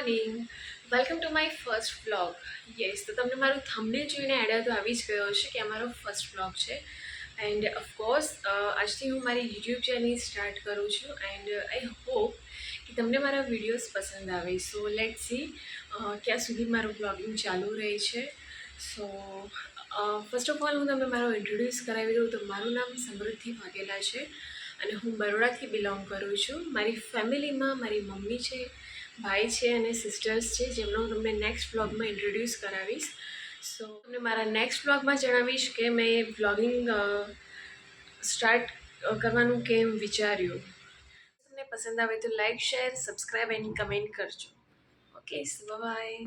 Morning. Welcome to my first vlog. Yes, તો તમને મારું થંબનેલ જોઈને આઈડિયા તો આવી જ ગયો હશે કે આ મારો ફર્સ્ટ વ્લોગ છે. એન્ડ ઓફકોર્સ આજથી હું મારી યુટ્યુબ ચેનલ સ્ટાર્ટ કરું છું એન્ડ આઈ હોપ કે તમને મારા વિડીયોઝ પસંદ આવે. સો લેટ સી ક્યાં સુધી મારું વ્લોગિંગ ચાલુ રહે છે. સો ફર્સ્ટ ઓફ ઓલ હું તમને મારો ઇન્ટ્રોડ્યુસ કરાવી દઉં તો મારું નામ સમૃદ્ધિ વાઘેલા છે અને હું બરોડાથી બિલોંગ કરું છું. મારી ફેમિલીમાં મારી મમ્મી છે, ભાઈ છે અને સિસ્ટર્સ છે, જેમનો હું તમને નેક્સ્ટ વ્લોગમાં ઇન્ટ્રોડ્યુસ કરાવીશ. સો તમને મારા નેક્સ્ટ વ્લોગમાં જણાવીશ કે મેં વ્લોગિંગ સ્ટાર્ટ કરવાનું કેમ વિચાર્યું. તમને પસંદ આવે તો like, share, subscribe and comment કરજો. Okay, so by.